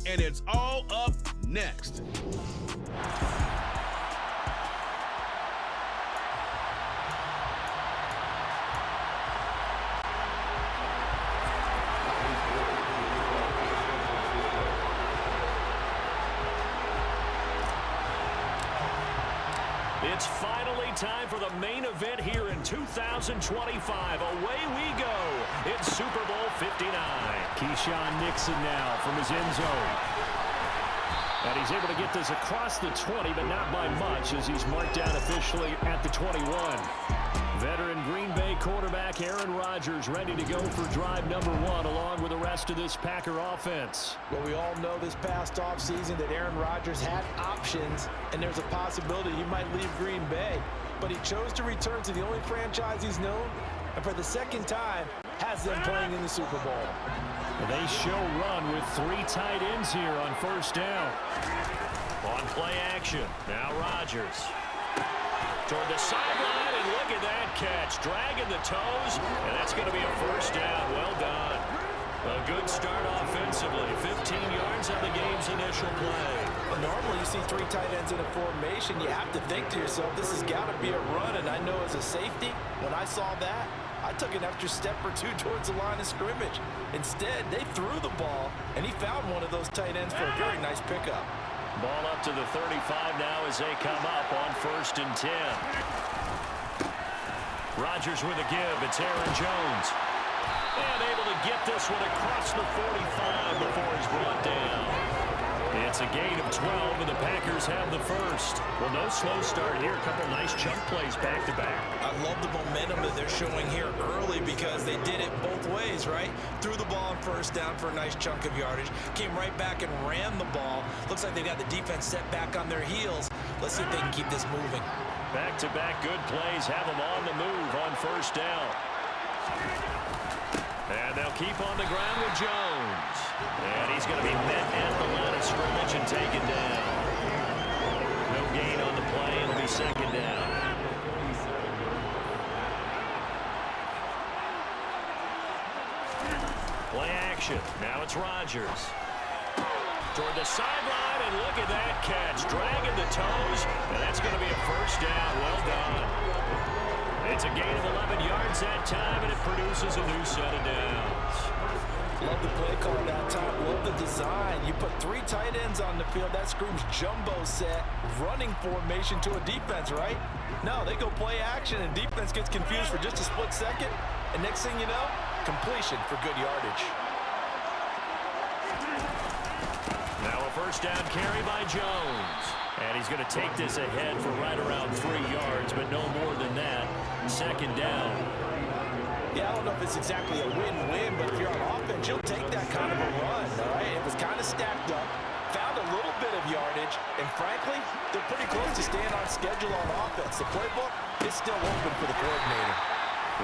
and it's all up next. It's finally time for the main event here in 2025. Away we go. It's Super Bowl 59. Keyshawn Nixon now from his end zone. And he's able to get this across the 20, but not by much as he's marked down officially at the 21. Veteran Green Bay quarterback Aaron Rodgers ready to go for drive number 1 along with the rest of this Packer offense. Well, we all know this past offseason that Aaron Rodgers had options, and there's a possibility he might leave Green Bay. But he chose to return to the only franchise he's known, and for the second time, has them playing in the Super Bowl. They show run with 3 tight ends here on first down. On play action, now Rodgers. Toward the sideline, and look at that catch. Dragging the toes, and that's going to be a first down. Well done. A good start offensively. 15 yards on the game's initial play. Well, normally you see 3 tight ends in a formation. You have to think to yourself, this has got to be a run. And I know as a safety, when I saw that, I took an extra step or 2 towards the line of scrimmage. Instead, they threw the ball, and he found one of those tight ends for a very nice pickup. Ball up to the 35 now as they come up on 1st and 10. Rodgers with a give. It's Aaron Jones. And able to get this one across the 45 before he's brought down. It's a gain of 12, and the Packers have the first. Well, no slow start here. A couple nice chunk plays back-to-back. I love the momentum that they're showing here early because they did it both ways, right? Threw the ball on first down for a nice chunk of yardage. Came right back and ran the ball. Looks like they got the defense set back on their heels. Let's see if they can keep this moving. Back-to-back good plays have them on the move on first down. And they'll keep on the ground with Jones. And he's going to be met at the line of scrimmage and taken down. No gain on the play. It'll be second down. Play action. Now it's Rodgers. Toward the sideline, and look at that catch. Dragging the toes, and that's going to be a first down. Well done. It's a gain of 11 yards that time, and it produces a new set of downs. Love the play call that time. Love the design. You put 3 tight ends on the field. That screams jumbo set, running formation to a defense, right? No, they go play action, and defense gets confused for just a split second. And next thing you know, completion for good yardage. Now a first down carry by Jones. And he's going to take this ahead for right around 3 yards, but no more than that. Second down. Yeah, I don't know if it's exactly a win-win, but if you're on offense, you'll take that kind of a run, all right? It was kind of stacked up, found a little bit of yardage, and frankly, they're pretty close to staying on schedule on offense. The playbook is still open for the coordinator.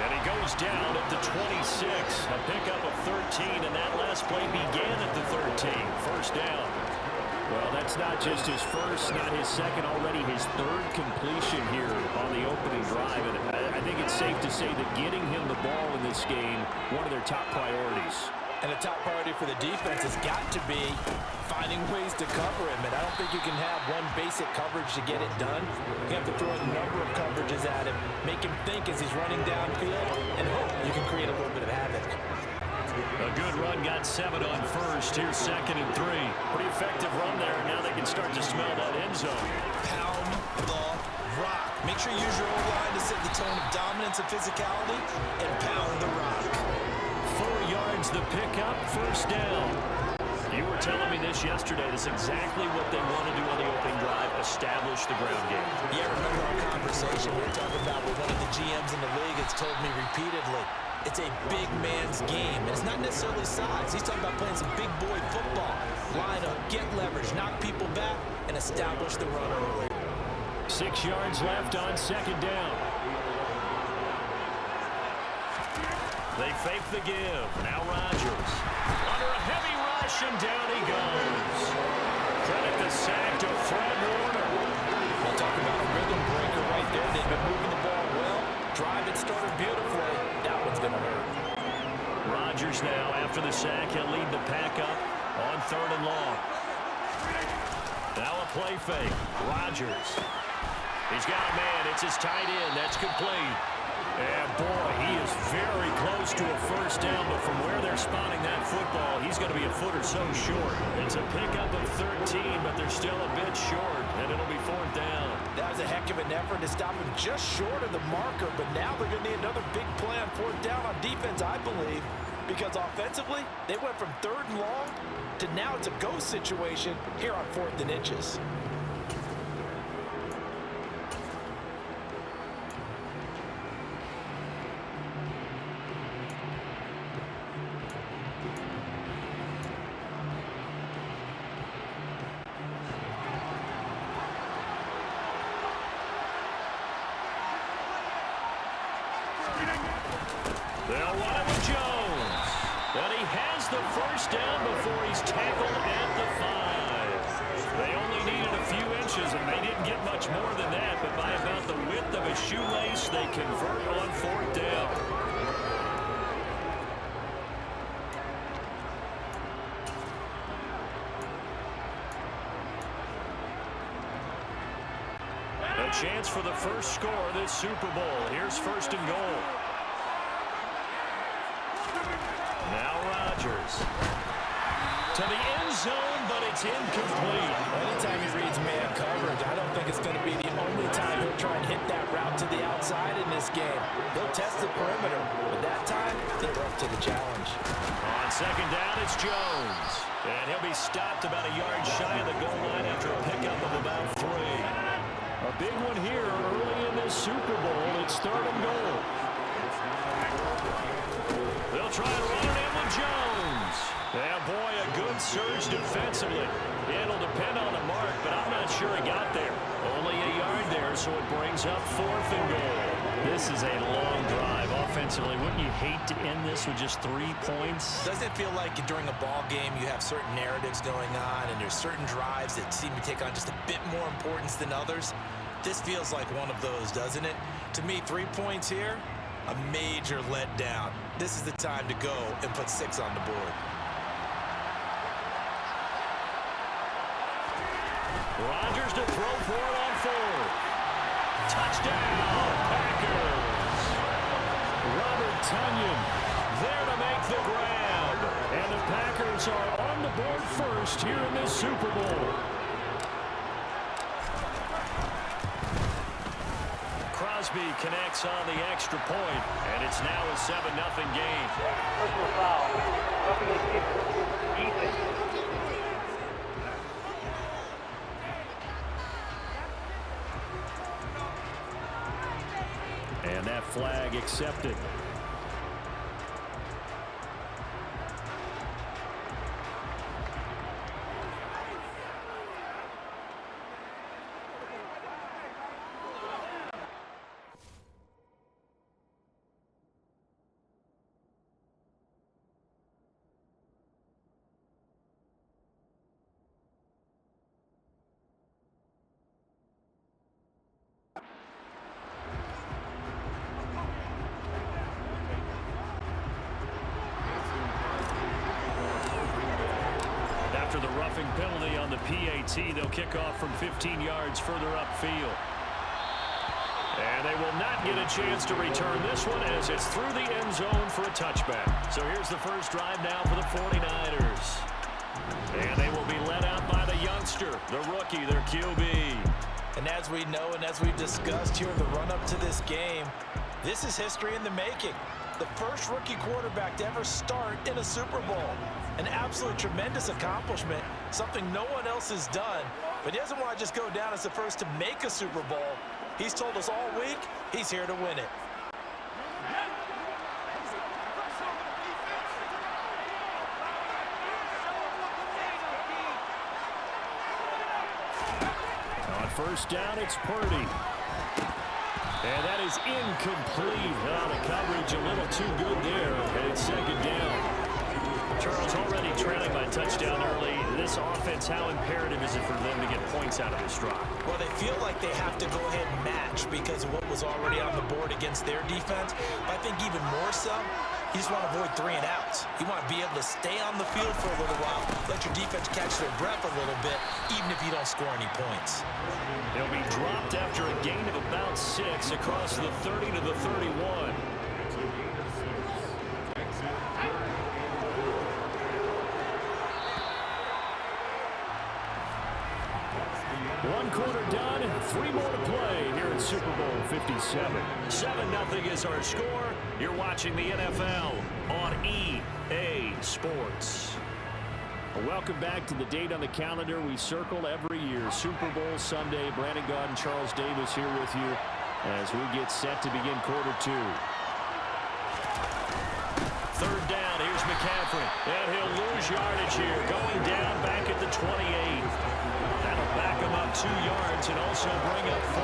And he goes down at the 26. A pickup of 13, and that last play began at the 13. First down. Well, that's not just his first, not his second, already his 3rd completion here on the opening drive. And I think it's safe to say that getting him the ball in this game, one of their top priorities. And a top priority for the defense has got to be finding ways to cover him. And I don't think you can have one basic coverage to get it done. You have to throw a number of coverages at him, make him think as he's running downfield, and hope you can create a little bit of havoc. A good run, got 7 on first. Here's 2nd and 3. Pretty effective run there. Now they can start to smell that end zone. Pound the rock. Make sure you use your O-line to set the tone of dominance and physicality, and pound the rock. 4 yards the pickup, first down. You were telling me this yesterday. That's exactly what they want to do on the opening drive, establish the ground game. Yeah, remember our conversation we were talking about with one of the GMs in the league has told me repeatedly, it's a big man's game. And it's not necessarily size. He's talking about playing some big boy football. Line up, get leverage, knock people back, and establish the run early. 6 yards left on second down. They fake the give. Now Rodgers. Under a heavy rush, and down he goes. Credit the sack to Fred Warner. We'll talk about a rhythm breaker right there. They've been moving the ball well. Drive it started beautifully. That one's going to hurt. Rodgers now, after the sack, he'll lead the pack up On 3rd and long. Now a play fake. Rodgers. He's got a man. It's his tight end. That's complete. And, boy, he is very close to a first down, but from where they're spotting that football, he's going to be a foot or so short. It's a pickup of 13, but they're still a bit short, and it'll be 4th down. That was a heck of an effort to stop him just short of the marker, but now they're going to need another big play on 4th down on defense, I believe, because offensively, they went from 3rd and long to now it's a go situation here on 4th and inches. They'll run it with Jones. And he has the first down before he's tackled at the 5. They only needed a few inches, and they didn't get much more than that, but by about the width of a shoelace, they convert on 4th down. A chance for the first score of this Super Bowl. Here's 1st and goal. Now Rodgers. To the end zone, but it's incomplete. Anytime he reads man coverage, I don't think it's going to be the only time he'll try and hit that route to the outside in this game. He'll test the perimeter, but that time, they're up to the challenge. On 2nd down, it's Jones. And he'll be stopped about a yard shy of the goal line after a pickup of about 3. A big one here early in this Super Bowl. It's 3rd and goal. They'll try and run it in with Jones. And, boy, a good surge defensively. It'll depend on the mark, but I'm not sure he got there. Only a yard there, so it brings up 4th and goal. This is a long drive offensively. Wouldn't you hate to end this with just 3 points? Doesn't it feel like during a ball game you have certain narratives going on and there's certain drives that seem to take on just a bit more importance than others? This feels like one of those, doesn't it? To me, 3 points here, a major letdown. This is the time to go and put 6 on the board. Rodgers to throw for it on 4th. Touchdown, Packers. Robert Tonyan there to make the grab. And the Packers are on the board first here in this Super Bowl. Crosby connects on the extra point, and it's now a 7-0 game. Personal foul. Roughing the kicker. Ethan. And that flag accepted. After the roughing penalty on the PAT, they'll kick off from 15 yards further upfield. And they will not get a chance to return this one as it's through the end zone for a touchback. So here's the first drive now for the 49ers. And they will be led out by the youngster, the rookie, their QB. And as we know and as we've discussed here in the run-up to this game, this is history in the making. The first rookie quarterback to ever start in a Super Bowl. An absolute tremendous accomplishment, something no one else has done. But he doesn't want to just go down as the first to make a Super Bowl. He's told us all week he's here to win it. On first down, it's Purdy. And that is incomplete. The coverage a little too good there. And it's 2nd down. Charles, already trailing by touchdown early. This offense, how imperative is it for them to get points out of this drive? Well, they feel like they have to go ahead and match because of what was already on the board against their defense. But I think even more so, You just want to avoid 3 and outs. You want to be able to stay on the field for a little while, let your defense catch their breath a little bit, even if you don't score any points. He'll be dropped after a gain of about 6 across the 30 to the 31. One quarter done, 3 more to play here at Super Bowl 57. 7-0 is our score. You're watching the NFL on EA Sports. Welcome back to the date on the calendar we circle every year. Super Bowl Sunday. Brandon Gaud and Charles Davis here with you as we get set to begin quarter 2. Third down, here's McCaffrey. And he'll lose yardage here. Going down back at the 28. That'll back him up 2 yards and also bring up 4.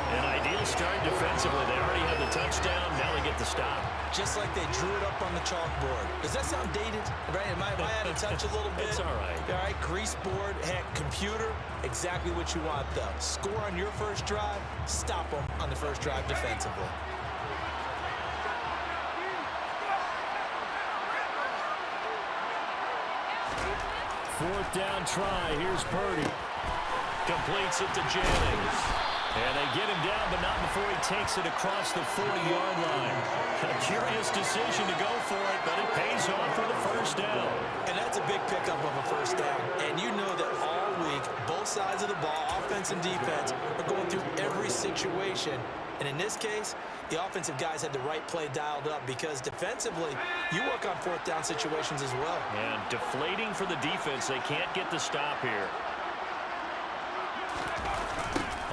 An ideal start defensively. They already have the touchdown. Now they get the stop. Just like they drew it up on the chalkboard. Does that sound dated? Right? Am I out of touch a little bit? It's all right. All right, grease board, heck, computer, exactly what you want, though. Score on your first drive, stop them on the first drive defensively. Fourth down try. Here's Purdy. Completes it to Jennings. And they get him down, but not before he takes it across the 40-yard line. A curious decision to go for it, but it pays off for the first down. And that's a big pickup of a first down. And you know that all week, both sides of the ball, offense and defense, are going through every situation. And in this case, the offensive guys had the right play dialed up because defensively, you work on fourth down situations as well. And deflating for the defense. They can't get the stop here.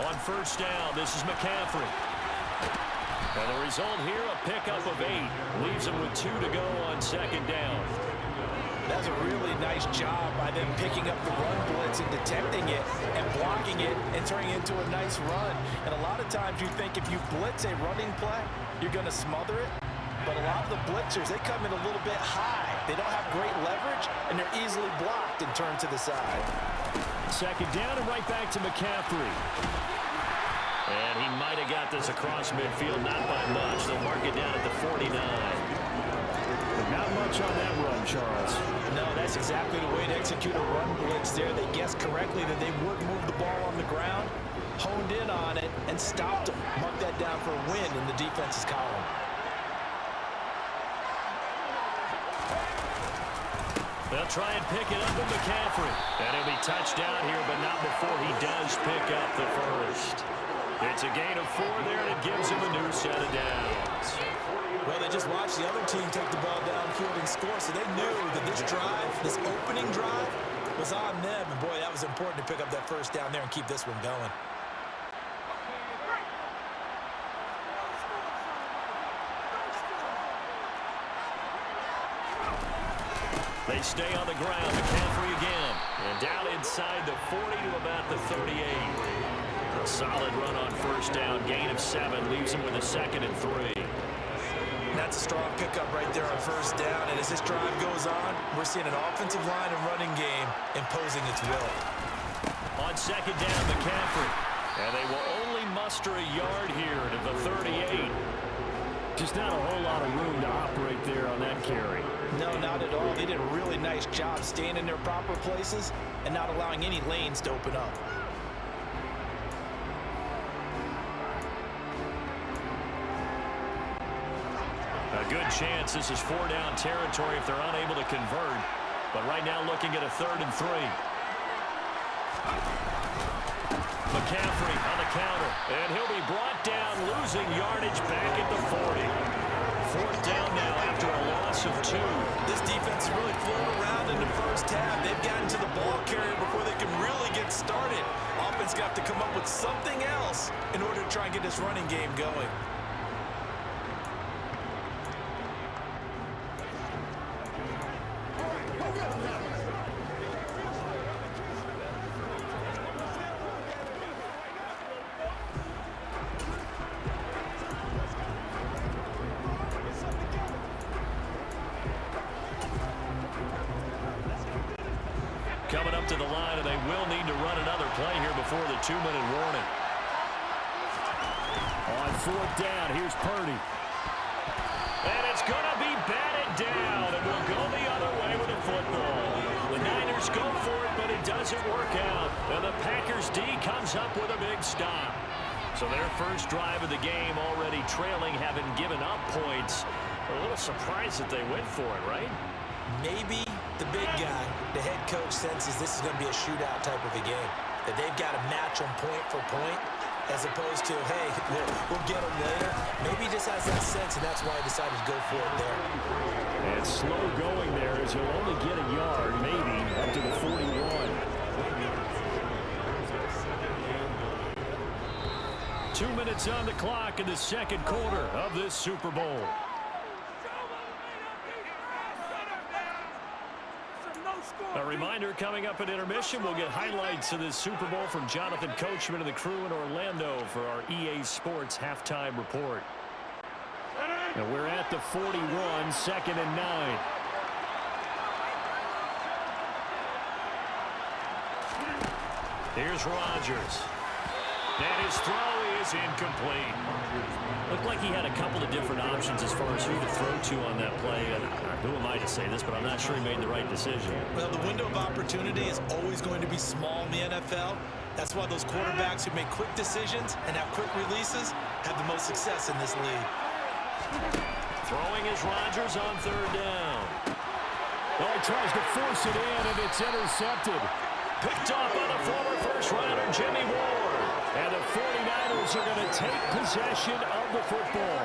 On first down, this is McCaffrey. And the result here, a pickup of 8. Leaves him with 2 to go on second down. That's a really nice job by them picking up the run blitz and detecting it and blocking it and turning it into a nice run. And a lot of times you think if you blitz a running play, you're going to smother it. But a lot of the blitzers, they come in a little bit high. They don't have great leverage, and they're easily blocked and turned to the side. Second down and right back to McCaffrey. And he might have got this across midfield, not by much. They'll mark it down at the 49. Not much on that run, Charles. No, that's exactly the way to execute a run blitz there. They guessed correctly that they would move the ball on the ground, honed in on it, and stopped them. Mark that down for a win in the defense's column. They'll try and pick it up with McCaffrey. And he'll be touched down here, but not before he does pick up the first. It's a gain of 4 there, and it gives him a new set of downs. Well, they just watched the other team take the ball downfield and score, so they knew that this drive, this opening drive, was on them. And, boy, that was important to pick up that first down there and keep this one going. They stay on the ground. McCaffrey again. And down inside the 40 to about the 38. A solid run on first down. Gain of 7. Leaves him with a 2nd and 3. That's a strong pickup right there on first down. And as this drive goes on, we're seeing an offensive line and running game imposing its will. On second down, McCaffrey. And they will only muster a yard here to the 38. Just not a whole lot of room to operate there on that carry. No, not at all. They did a really nice job staying in their proper places and not allowing any lanes to open up. A good chance this is 4-down territory if they're unable to convert. But right now looking at a 3rd and 3. McCaffrey on the counter. And he'll be brought down, losing yardage back at the 40. 4th down now after a loss of 2. This defense is really flown around in the first half. They've gotten to the ball carrier before they can really get started. Offense got to come up with something else in order to try and get this running game going. Coming up to the line, and they will need to run another play here before the 2-minute warning. On 4th down, here's Purdy. And it's going to be batted down, and we'll go the other way with the football. The Niners go for it, but it doesn't work out. And the Packers D comes up with a big stop. So their first drive of the game already trailing, having given up points. A little surprised that they went for it, right? Maybe the big guy, the head coach, senses this is going to be a shootout type of a game. That they've got to match them point for point, as opposed to, hey, we'll get them later. Maybe he just has that sense, and that's why he decided to go for it there. And slow going there as he'll only get a yard, maybe, up to the 41. 2 minutes on the clock in the second quarter of this Super Bowl. A reminder, coming up at intermission, we'll get highlights of this Super Bowl from Jonathan Coachman and the crew in Orlando for our EA Sports halftime report. And we're at the 41, 2nd and 9. Here's Rodgers. And his throw is incomplete. Looked like he had a couple of different options as far as who to throw to on that play. And who am I to say this, but I'm not sure he made the right decision. Well, the window of opportunity is always going to be small in the NFL. That's why those quarterbacks who make quick decisions and have quick releases have the most success in this league. Throwing is Rodgers on 3rd down. Oh, he tries to force it in, and it's intercepted. Picked off by the former first-rounder, Jimmy Ward. And the 49ers are going to take possession of the football.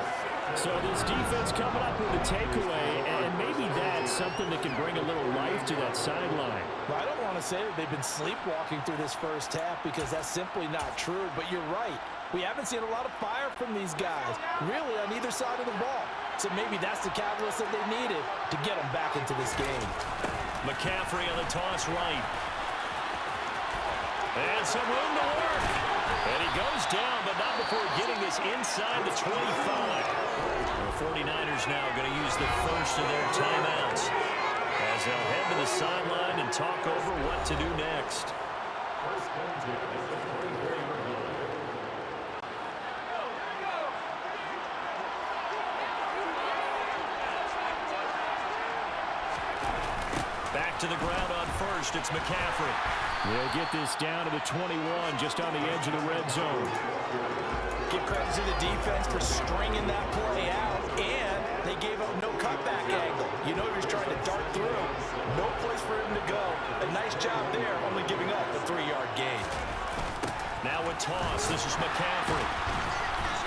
So this defense coming up with a takeaway, and maybe that's something that can bring a little life to that sideline. Well, I don't want to say that they've been sleepwalking through this first half because that's simply not true, but you're right. We haven't seen a lot of fire from these guys, really, on either side of the ball. So maybe that's the catalyst that they needed to get them back into this game. McCaffrey on the toss right. And some room to work. And he goes down, but not before getting this inside the 25. The 49ers now going to use the first of their timeouts as they'll head to the sideline and talk over what to do next. Back to the ground on first, it's McCaffrey. They'll get this down to the 21, just on the edge of the red zone. Give credit to the defense for stringing that play out, and they gave up no cutback angle. You know he was trying to dart through. No place for him to go. A nice job there, only giving up a 3-yard gain. Now a toss, this is McCaffrey.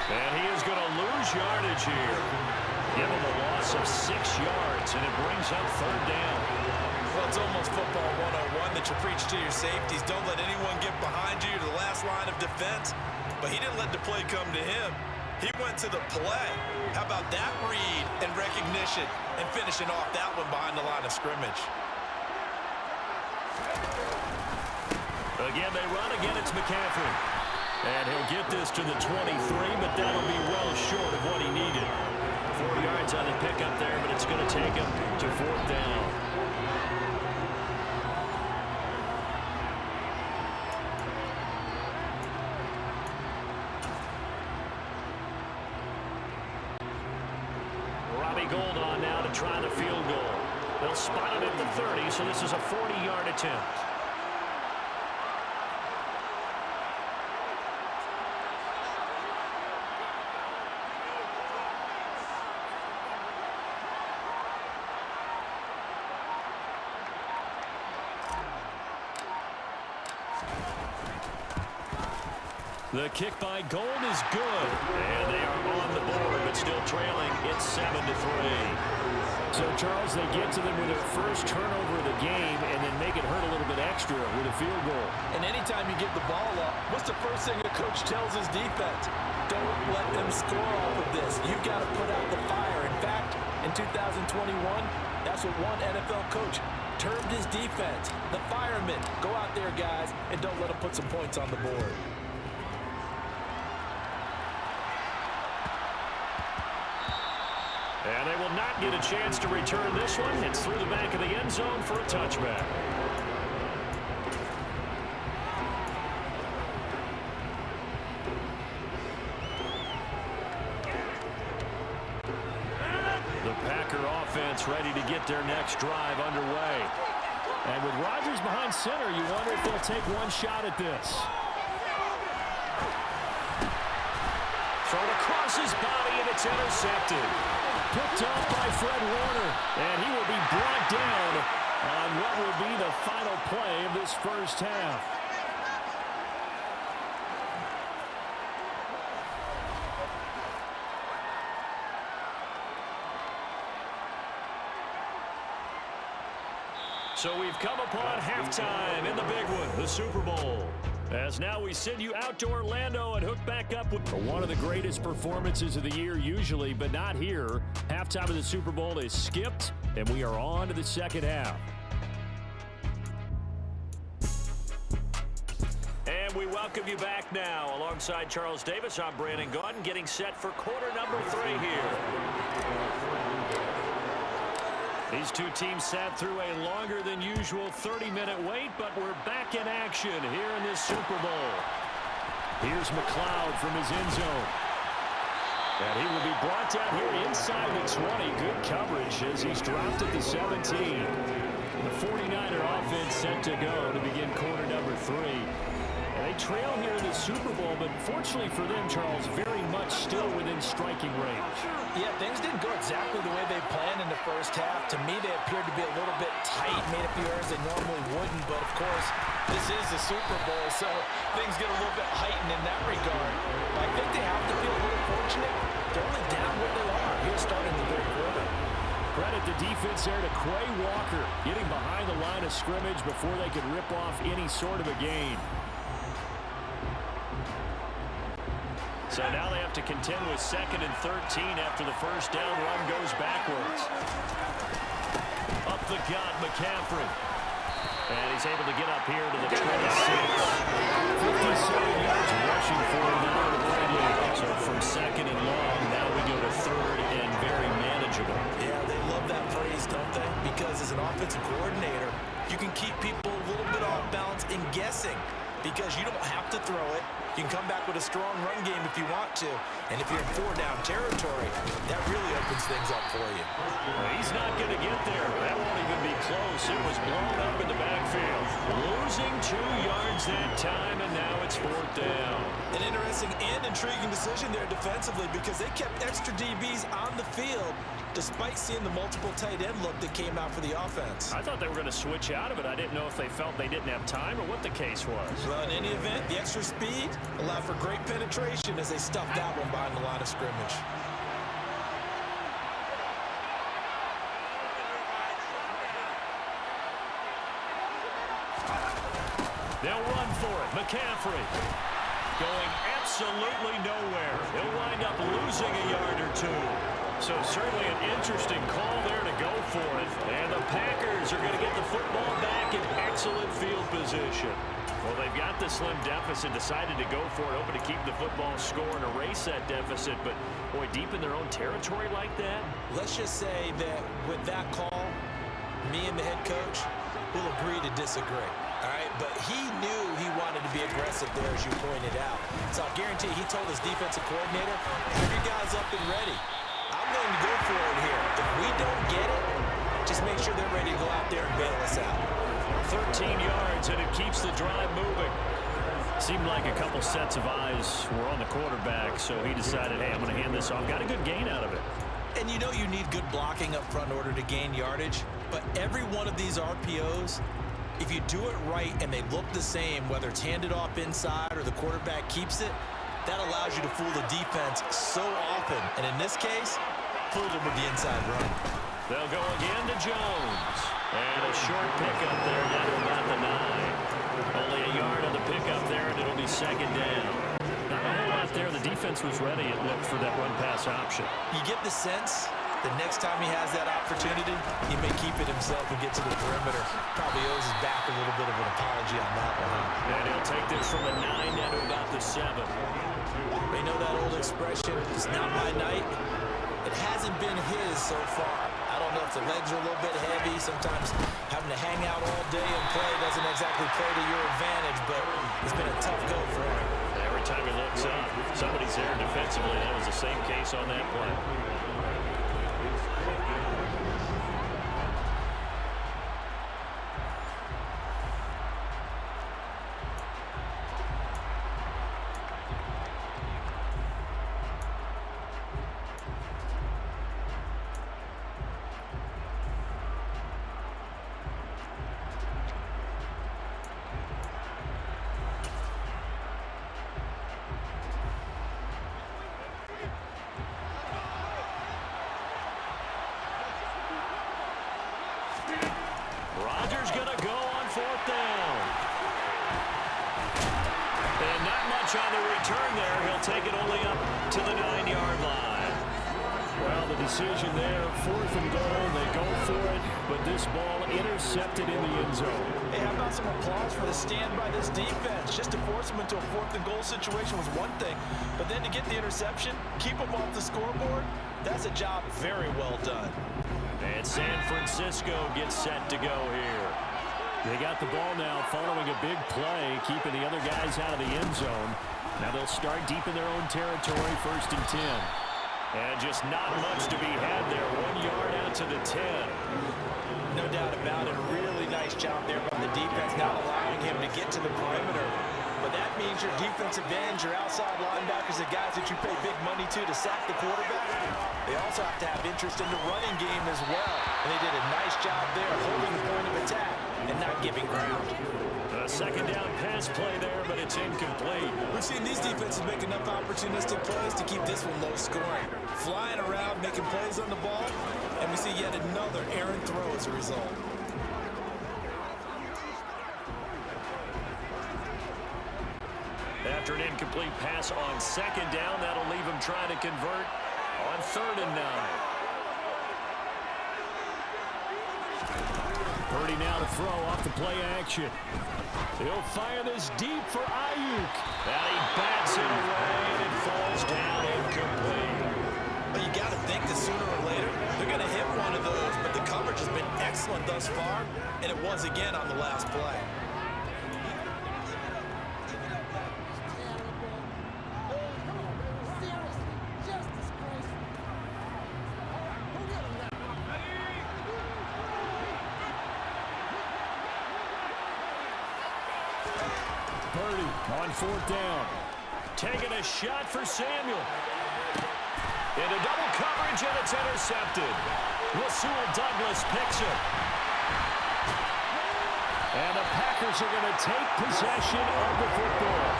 And he is going to lose yardage here. Give him a loss of 6 yards, and it brings up 3rd down. Well, it's almost football 101 that you preach to your safeties. Don't let anyone get behind you to the last line of defense. But he didn't let the play come to him. He went to the play. How about that read and recognition and finishing off that one behind the line of scrimmage? Again, they run. Again, it's McCaffrey. And he'll get this to the 23, but that'll be well short of what he needed. 4 yards on the pickup there, but it's going to take him to 4th down. Gold on now to try the field goal. They'll spot it at the 30, so this is a 40-yard attempt. The kick by Gold is good. And they are on the board, but still trailing. It's 7-3. So, Charles, they get to them with their first turnover of the game and then make it hurt a little bit extra with a field goal. And anytime you give the ball up, what's the first thing a coach tells his defense? Don't let them score off of this. You've got to put out the fire. In fact, in 2021, that's what one NFL coach termed his defense. The firemen. Go out there, guys, and don't let them put some points on the board. And they will not get a chance to return this one. It's through the back of the end zone for a touchback. offense ready to get their next drive underway. And with Rodgers behind center, you wonder if they'll take one shot at this. Thrown across his body, and it's intercepted. Picked off by Fred Warner, and he will be brought down on what will be the final play of this first half. So we've come upon halftime in the big one, the Super Bowl. As now we send you out to Orlando and hook back up with one of the greatest performances of the year usually, but not here. Halftime of the Super Bowl is skipped, and we are on to the second half. And we welcome you back now. Alongside Charles Davis, I'm Brandon Gaudin, getting set for quarter number 3 here. These two teams sat through a longer than usual 30-minute wait, but we're back in action here in this Super Bowl. Here's McLeod from his end zone. And he will be brought down here inside the 20. Good coverage as he's dropped at the 17. The 49er offense set to go to begin quarter number 3. And they trail here in the Super Bowl, but fortunately for them, Charles, very much still within striking range. Yeah, things didn't go exactly the way they planned in the first half. To me, they appeared to be a little bit tight, made a few errors they normally wouldn't. But, of course, this is the Super Bowl, so things get a little bit heightened in that regard. I think they have to feel a little fortunate. They're only down where they are here starting the third quarter. Credit the defense there to Quay Walker, getting behind the line of scrimmage before they could rip off any sort of a gain. So now they have to contend with 2nd and 13 after the first down run goes backwards. Up the gut, McCaffrey. And he's able to get up here to the 26. 57 yards rushing for him now to Bradley. So from 2nd and long, now we go to 3rd and very manageable. Yeah, they love that phrase, don't they? Because as an offensive coordinator, you can keep people a little bit off balance in guessing because you don't have to throw it. You can come back with a strong run game if you want to. And if you're in 4-down territory, that really opens things up for you. Well, he's not going to get there. That won't even be close. It was blown up in the backfield. Losing 2 yards that time, and now it's 4th down. An interesting and intriguing decision there defensively because they kept extra DBs on the field despite seeing the multiple tight end look that came out for the offense. I thought they were going to switch out of it. I didn't know if they felt they didn't have time or what the case was. Well, in any event, the extra speed allowed for great penetration as they stuffed that one behind the line of scrimmage. They'll run for it. McCaffrey going absolutely nowhere. He'll wind up losing a yard or 2. So certainly an interesting call there to go for it. And the Packers are going to get the football back in excellent field position. Well, they've got the slim deficit, decided to go for it, hoping to keep the football score and erase that deficit. But, boy, deep in their own territory like that? Let's just say that with that call, me and the head coach will agree to disagree. All right, but he knew he wanted to be aggressive there, as you pointed out. So I guarantee he told his defensive coordinator, have your guys up and ready. I'm going to go for it here. If we don't get it, just make sure they're ready to go out there and bail us out. 13 yards, and it keeps the drive moving. Seemed like a couple sets of eyes were on the quarterback, so he decided, hey, I'm going to hand this off. Got a good gain out of it. And you know you need good blocking up front in order to gain yardage, but every one of these RPOs, if you do it right and they look the same, whether it's handed off inside or the quarterback keeps it, that allows you to fool the defense so often. And in this case, fooled them with the inside run. They'll go again to Jones. And a short pickup there down to about the 9. Only a yard on the pickup there, and it'll be 2nd down. Not a whole lot there. The defense was ready, it looked, for that run-pass option. You get the sense the next time he has that opportunity, he may keep it himself and get to the perimeter. Probably owes his back a little bit of an apology on that one. And he'll take this from the 9 down to about the 7. They know that old expression, it's not my night. It hasn't been his so far. I don't know if the legs are a little bit heavy. Sometimes having to hang out all day and play doesn't exactly play to your advantage, but it's been a tough go for him. Every time he looks up, somebody's there defensively. That was the same case on that play. fourth down. And not much on the return there. He'll take it only up to the 9-yard line. Well, the decision there, 4th and goal. They go for it, but this ball intercepted in the end zone. Hey, how about some applause for the stand by this defense? Just to force them into a 4th and goal situation was one thing, but then to get the interception, keep them off the scoreboard, that's a job very well done. And San Francisco gets set to go here. They got the ball now following a big play, keeping the other guys out of the end zone. Now they'll start deep in their own territory, 1st and 10. And just not much to be had there. 1 yard out to the 10. No doubt about it. A really nice job there by the defense, not allowing him to get to the perimeter. But that means your defensive ends, your outside linebackers, the guys that you pay big money to sack the quarterback, they also have to have interest in the running game as well. And they did a nice job there holding the point of attack and not giving ground. A 2nd down pass play there, but it's incomplete. We've seen these defenses make enough opportunistic plays to keep this one low scoring. Flying around, making plays on the ball, and we see yet another errant throw as a result. After an incomplete pass on 2nd down, that'll leave him trying to convert on 3rd and 9. Purdy now to throw off the play action. He'll fire this deep for Ayuk. And he bats it away, and it falls down incomplete. But you got to think that sooner or later, they're going to hit one of those. But the coverage has been excellent thus far, and it was again on the last play. Purdy on 4th down. Taking a shot for Samuel. Into double coverage, and it's intercepted. Rasul Douglas picks it. And the Packers are going to take possession of the football.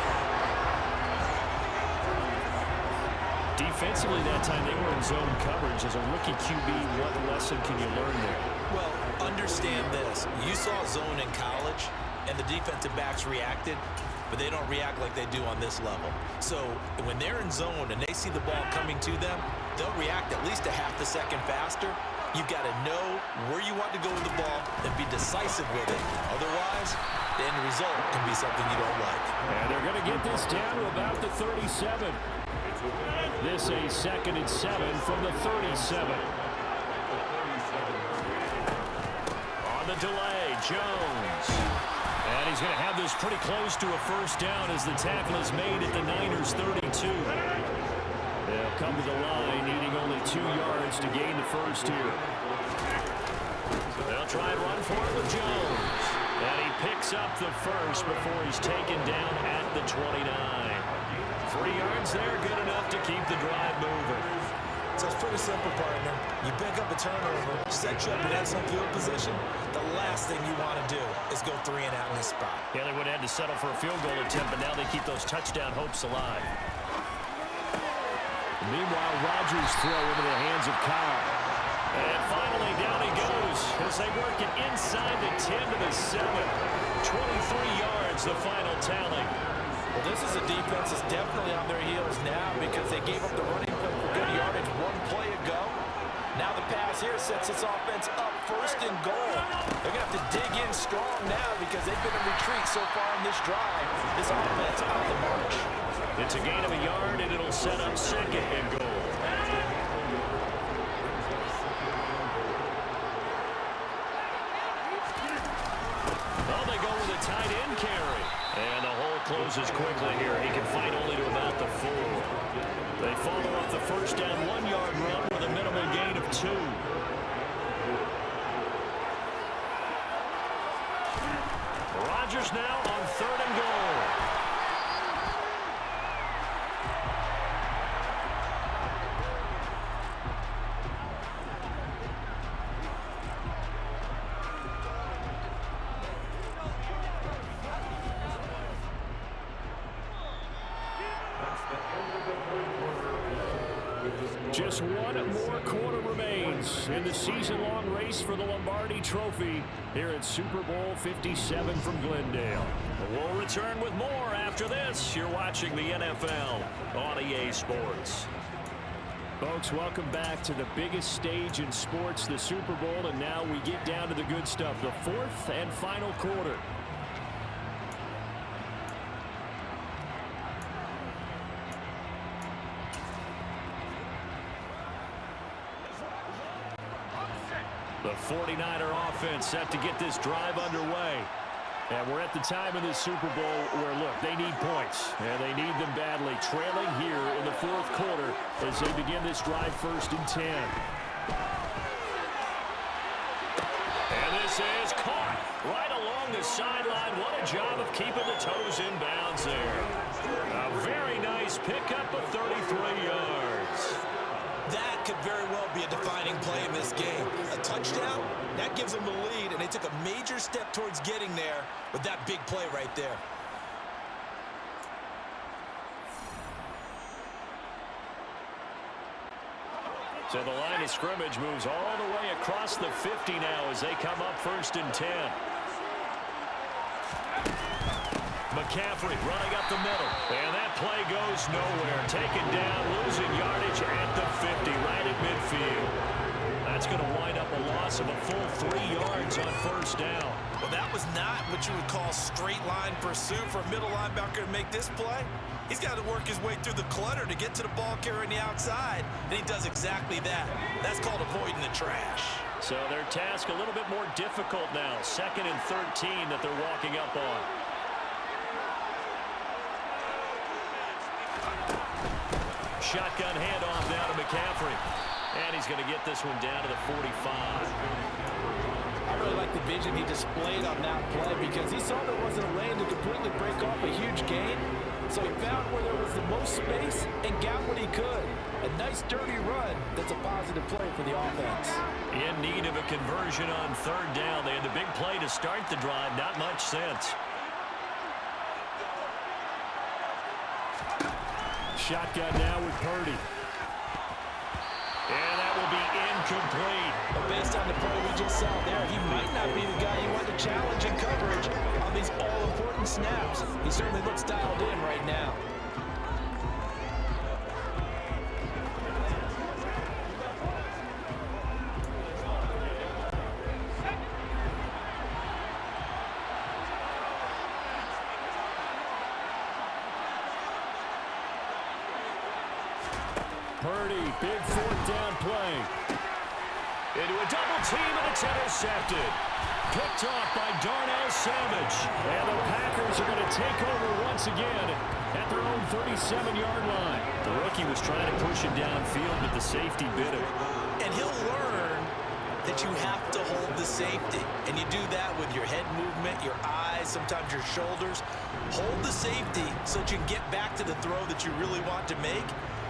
Defensively that time, they were in zone coverage. As a rookie QB, what lesson can you learn there? Well, understand this. You saw zone in college, and the defensive backs reacted, but they don't react like they do on this level. So when they're in zone and they see the ball coming to them, they'll react at least a half a second faster. You've got to know where you want to go with the ball and be decisive with it. Otherwise, the end result can be something you don't like. And they're going to get this down to about the 37. This a 2nd and 7 from the 37. On the delay, Jones. And he's going to have this pretty close to a 1st down as the tackle is made at the Niners' 32. They'll come to the line, needing only 2 yards to gain the 1st here. They'll try and run for it with Jones. And he picks up the 1st before he's taken down at the 29. 3 yards there, good enough to keep the drive moving. So it's pretty simple, partner. You pick up a turnover, set you up in excellent field position. The last thing you want to do is go 3 and out in this spot. Yeah, they would have had to settle for a field goal attempt, but now they keep those touchdown hopes alive. Meanwhile, Rodgers throw into the hands of Kyle. And finally, down he goes as they work it inside the 10 to the 7. 23 yards, the final tally. Well, this is a defense that's definitely on their heels now because they gave up the running play for good yardage 1 play ago. Now the pass here sets this offense up 1st and goal. They're going to have to dig in strong now because they've been in retreat so far in this drive. This offense on the march. It's a gain of a yard, and it'll set up 2nd and goal. Well, they go with a tight end carry. And the hole closes quickly here. He can fight only to about the 4. They follow up the 1st down 1-yard run with a minimal gain of 2. Rodgers now on 3rd and goal. Just one more quarter remains in the season-long race for the Lombardi Trophy here at Super Bowl 57 from Glendale. We'll return with more after this. You're watching the NFL on EA Sports. Folks, welcome back to the biggest stage in sports, the Super Bowl, and now we get down to the good stuff, the fourth and final quarter. The 49er offense set to get this drive underway. And we're at the time in this Super Bowl where, look, they need points. And they need them badly. Trailing here in the fourth quarter as they begin this drive 1st and 10. And this is caught right along the sideline. What a job of keeping the toes in bounds there. A very nice pickup of 33 yards. That could very well be a defining play in this game. A touchdown, that gives them the lead, and they took a major step towards getting there with that big play right there. So the line of scrimmage moves all the way across the 50 now as they come up 1st and 10. McCaffrey running up the middle. And that play goes nowhere. Taken down, losing yardage at the 50, right at midfield. That's going to wind up a loss of a full 3 yards on 1st down. Well, that was not what you would call straight line pursuit for a middle linebacker to make this play. He's got to work his way through the clutter to get to the ball carrier on the outside, and he does exactly that. That's called avoiding the trash. So their task a little bit more difficult now. 2nd and 13 that they're walking up on. Shotgun handoff down to McCaffrey. And he's going to get this one down to the 45. I really like the vision he displayed on that play because he saw there wasn't a lane to completely break off a huge gain. So he found where there was the most space and got what he could. A nice dirty run that's a positive play for the offense. In need of a conversion on 3rd down. They had the big play to start the drive. Not much sense. Shotgun now with Purdy. And that will be incomplete. But based on the play we just saw there, he might not be the guy you want to challenge in coverage on these all-important snaps. He certainly looks dialed in right now. Purdy, big 4th down play. Into a double team, and it's intercepted. Picked off by Darnell Savage. And the Packers are going to take over once again at their own 37-yard line. The rookie was trying to push him downfield, but the safety bit him. And he'll learn that you have to hold the safety. And you do that with your head movement, your eyes, sometimes your shoulders. Hold the safety so that you can get back to the throw that you really want to make.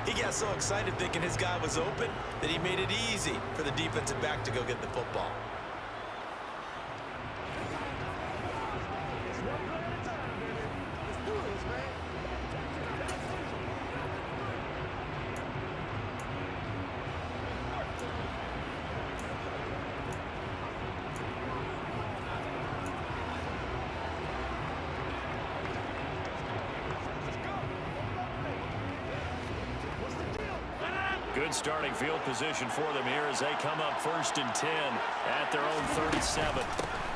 He got so excited thinking his guy was open that he made it easy for the defensive back to go get the football. Good starting field position for them here as they come up 1st and 10 at their own 37.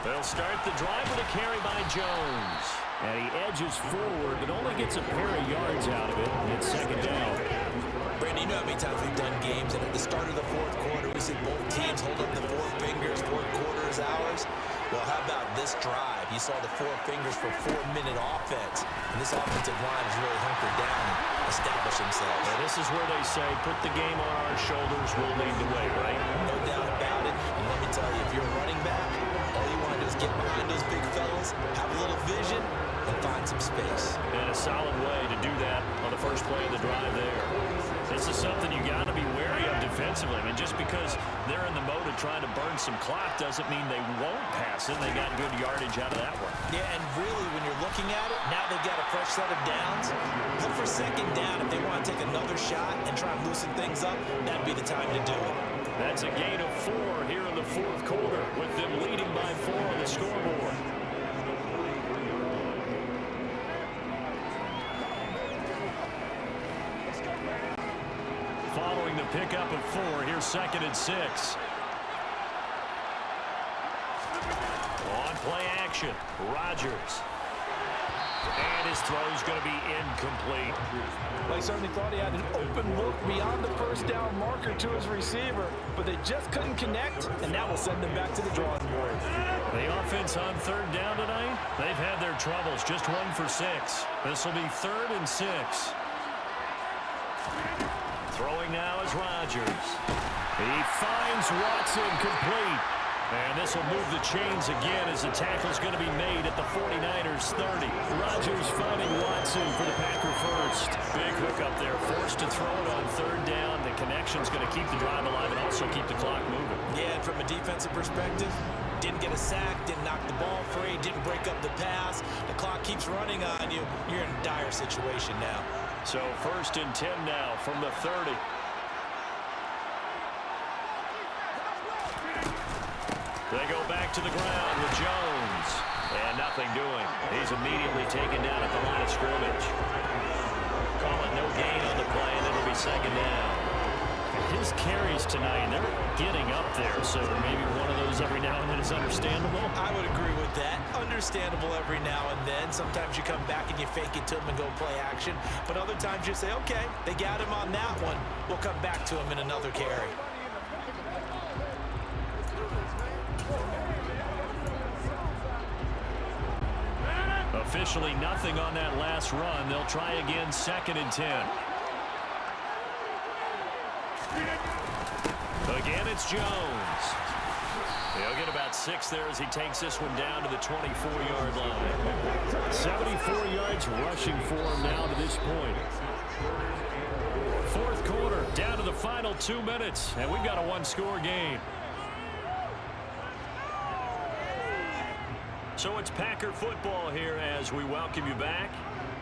They'll start the drive with a carry by Jones. And he edges forward, but only gets a pair of yards out of it. It's 2nd down. Brandon, you know how many times we've done games, and at the start of the 4th quarter, we see both teams hold up the 4 fingers, 4th quarter is ours. Well, how about this drive? You saw the 4 fingers for 4-minute offense. And this offensive line is really hunkered down and established themselves. And this is where they say, put the game on our shoulders, we'll lead the way, right? No doubt about it. And let me tell you, if you're a running back, all you want to do is get behind those big fellas, have a little vision, and find some space. And a solid way to do that on the first play of the drive there. This is something you got to be wary of defensively. I mean, just because they're in the mode of trying to burn some clock doesn't mean they won't pass it. They got good yardage out of that one. Yeah, and really, when you're looking at it, now they've look at a fresh set of downs, look for second down. If they want to take another shot and try and loosen things up, that'd be the time to do it. That's a gain of 4 here in the fourth quarter, with them leading by 4 on the scoreboard. Following the pickup of 4, here's 2nd and 6. On play action, Rodgers. And his throw's going to be incomplete. Well, he certainly thought he had an open look beyond the first down marker to his receiver, but they just couldn't connect, and that will send them back to the drawing board. The offense on 3rd down tonight, they've had their troubles, just 1 for 6. This will be 3rd and 6. Throwing now is Rodgers. He finds Watson complete. And this will move the chains again as the tackle's going to be made at the 49ers 30. Rodgers finding Watson for the Packer first. Big hook up there, forced to throw it on 3rd down. The connection's going to keep the drive alive and also keep the clock moving. Yeah, and from a defensive perspective, didn't get a sack, didn't knock the ball free, didn't break up the pass. The clock keeps running on you. You're in a dire situation now. So 1st and 10 now from the 30. They go back to the ground with Jones. And nothing doing. He's immediately taken down at the line of scrimmage. Call it no gain on the play, and it'll be 2nd down. His carries tonight, they're getting up there, so maybe one of those every now and then is understandable. I would agree with that. Understandable every now and then. Sometimes you come back and you fake it to him and go play action. But other times you say, okay, they got him on that one. We'll come back to him in another carry. Officially nothing on that last run. They'll try again 2nd and 10. Again, it's Jones. He'll get about 6 there as he takes this one down to the 24-yard line. 74 yards rushing for him now to this point. 4th quarter, down to the final 2 minutes, and we've got a 1-score game. So it's Packer football here as we welcome you back.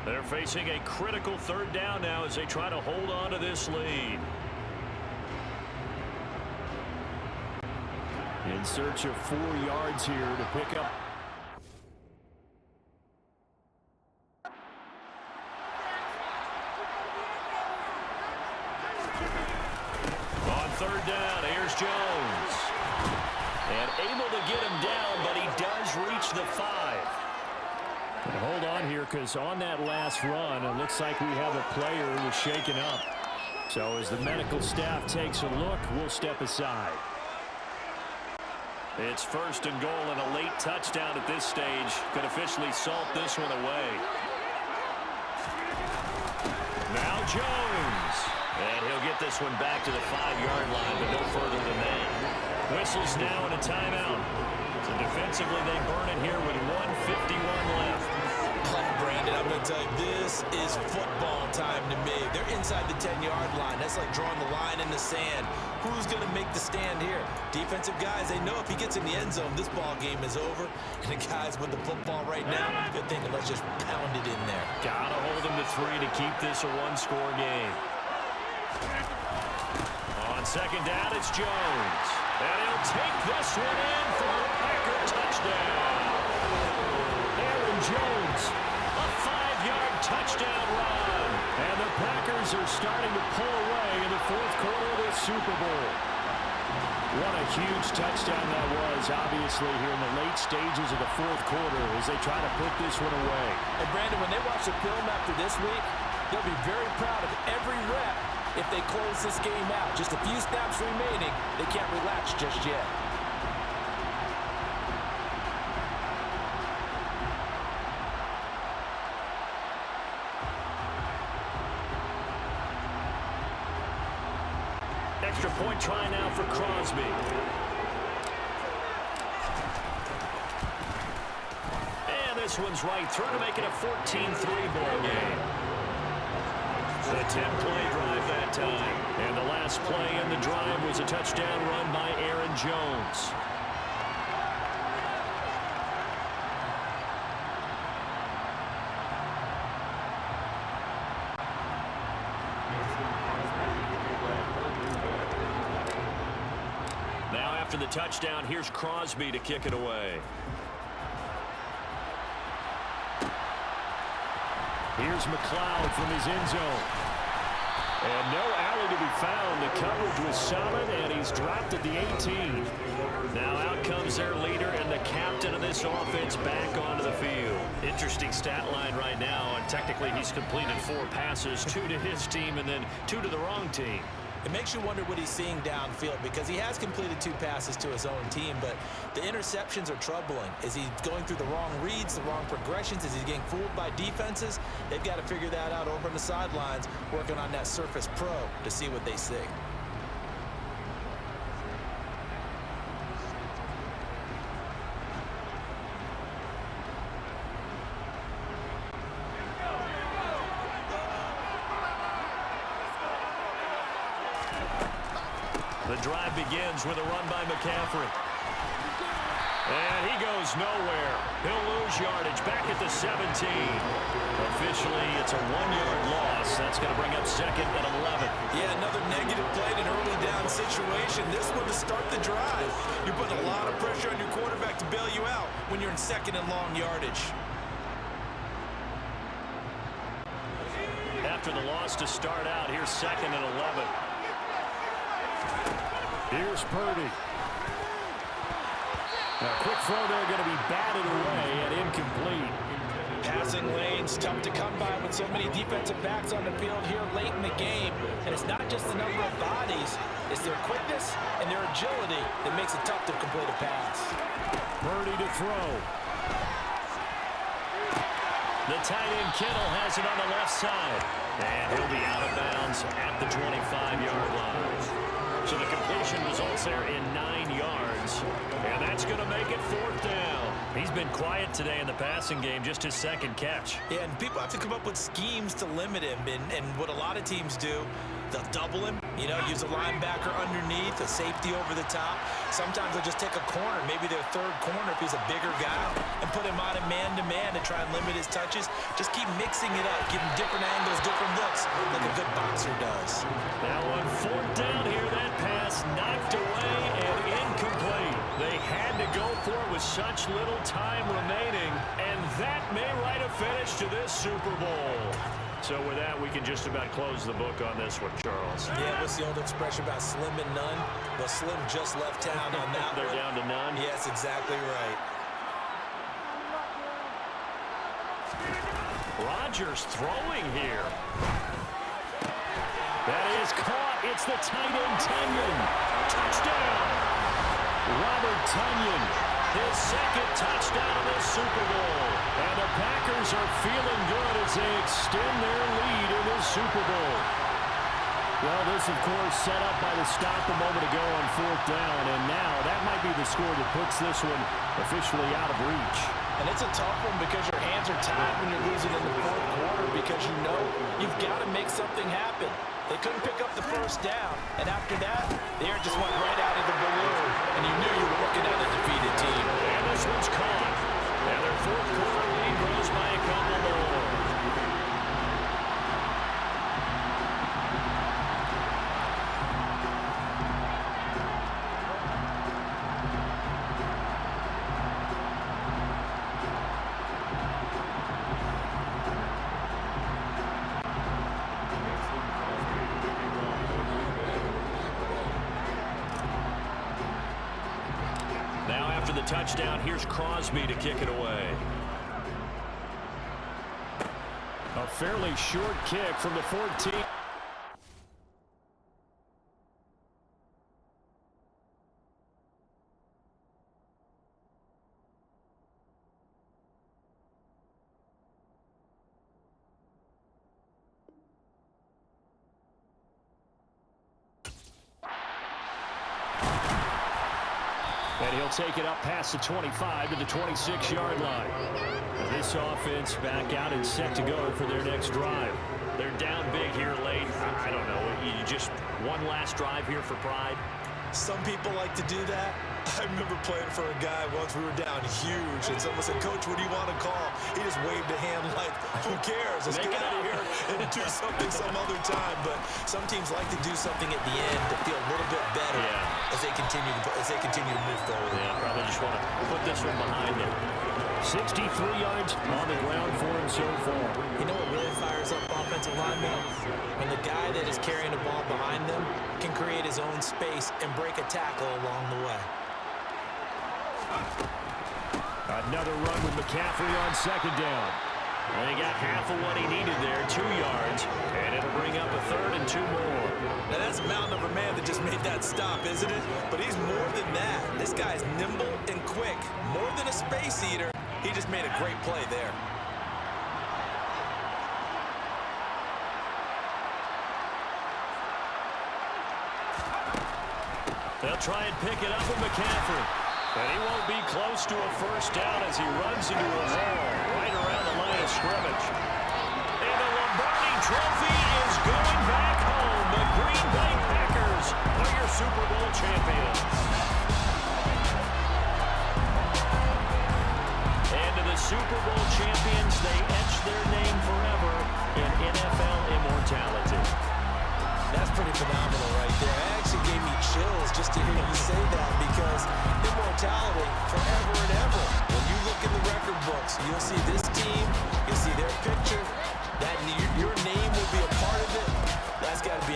They're facing a critical 3rd down now as they try to hold on to this lead. In search of 4 yards here to pick up. On 3rd down, here's Jones. And able to get him down, but he does reach the 5. Hold on here, because on that last run, it looks like we have a player who was shaken up. So as the medical staff takes a look, we'll step aside. It's 1st and goal, and a late touchdown at this stage could officially salt this one away. Now Jones. And he'll get this one back to the 5-yard line, but no further than that. Whistles now and a timeout. So defensively, they burn it here with 1:51 left. Brandon, I'm going to tell you, this is football time to me. They're inside the 10-yard line. That's like drawing the line in the sand. Who's going to make the stand here? Defensive guys, they know if he gets in the end zone, this ball game is over. And the guys with the football right now, they're thinking, let's just pound it in there. Got to hold them to 3 to keep this a 1-score game. On 2nd down, it's Jones. And he'll take this one in for a Packer touchdown. Aaron Jones, a 5-yard touchdown run. And the Packers are starting to pull away in the 4th quarter of this Super Bowl. What a huge touchdown that was, obviously, here in the late stages of the 4th quarter as they try to put this one away. And, Brandon, when they watch the film after this week, they'll be very proud of every rep if they close this game out. Just a few snaps remaining. They can't relax just yet. Extra point try now for Crosby. And this one's right through to make it a 14-3 ball game. A 10-play drive that time. And the last play in the drive was a touchdown run by Aaron Jones. after the touchdown, here's Crosby to kick it away. Here's McLeod from his end zone. And no alley to be found. The coverage was solid, and he's dropped at the 18. Now out comes their leader and the captain of this offense back onto the field. Interesting stat line right now, and technically he's completed 4 passes, 2 to his team and then 2 to the wrong team. It makes you wonder what he's seeing downfield, because he has completed 2 passes to his own team, but the interceptions are troubling. Is he going through the wrong reads, the wrong progressions? Is he getting fooled by defenses? They've got to figure that out over on the sidelines, working on that Surface Pro to see what they see. The drive begins with a run by McCaffrey. And he goes nowhere. He'll lose yardage back at the 17. Officially, it's a 1-yard loss. That's going to bring up 2nd and 11. Yeah, another negative play in an early down situation. This one to start the drive. You're putting a lot of pressure on your quarterback to bail you out when you're in 2nd and long yardage. After the loss to start out, here's 2nd and 11. Here's Purdy. A quick throw there, going to be batted away and incomplete. Passing lanes tough to come by with so many defensive backs on the field here late in the game. And it's not just the number of bodies, it's their quickness and their agility that makes it tough to complete a pass. Purdy to throw. The tight end Kittle has it on the left side. And he'll be out of bounds at the 25-yard line. So the completion results there in 9 yards. And that's going to make it 4th down. He's been quiet today in the passing game, just his 2nd catch. Yeah, and people have to come up with schemes to limit him. And what a lot of teams do, they'll double him, use a linebacker underneath, a safety over the top. Sometimes they'll just take a corner, maybe their 3rd corner if he's a bigger guy, and put him on a man-to-man to try and limit his touches. Just keep mixing it up, give him different angles, different looks, like a good boxer does. Now on 4th down here, that pass knocked away and incomplete. They had to go for it with such little time remaining, and that may write a finish to this Super Bowl. So with that, we can just about close the book on this one, Charles. Yeah, what's the old expression about slim and none? Well, Slim just left town on that They're down to none? Yes, exactly right. Rodgers throwing here. That is caught. It's the tight end, Tonyan. Touchdown. Robert Tonyan, his 2nd touchdown of the Super Bowl. And the Packers are feeling good as they extend their lead in this Super Bowl. Well, this, of course, set up by the stop a moment ago on 4th down. And now that might be the score that puts this one officially out of reach. And it's a tough one because your hands are tied when you're losing in the 4th quarter, because you've got to make something happen. They couldn't pick up the 1st down, and after that, the air just went right out of the balloon, and you knew you were looking at a defeated team. And this one's caught. And their 4th quarter lead grows by a couple more. The touchdown, here's Crosby to kick it away. A fairly short kick from the 14. And he'll take it up past the 25 to the 26-yard line. And this offense back out and set to go for their next drive. They're down big here late. I don't know. You just one last drive here for pride. Some people like to do that. I remember playing for a guy once. We were down huge, and someone said, "Coach, what do you want to call?" He just waved a hand like, who cares? Let's get out of here and do something some other time. But some teams like to do something at the end to feel a little bit better as they continue to move forward. Yeah, probably just want to put this one behind them. 63 yards on the ground for him so far. You know what really fires up offensive linemen? When the guy that is carrying the ball behind them can create his own space and break a tackle along the way. Another run with McCaffrey on second down. And he got half of what he needed there, 2 yards, and it'll bring up a 3rd and 2 more. Now that's a mountain of a man that just made that stop, isn't it? But he's more than that. This guy's nimble and quick. More than a space eater, he just made a great play there. They'll try and pick it up with McCaffrey. But he won't be close to a first down as he runs into a hole right around the line of scrimmage. And the Lombardi Trophy is going back home. The Green Bay Packers are your Super Bowl champions. And to the Super Bowl champions, they etch their name forever in NFL immortality. That's pretty phenomenal right there. It actually gave me chills just to hear you say that, because immortality forever and ever. When you look in the record books, you'll see this team, you'll see their picture, that your name will be a part of it. That's got to be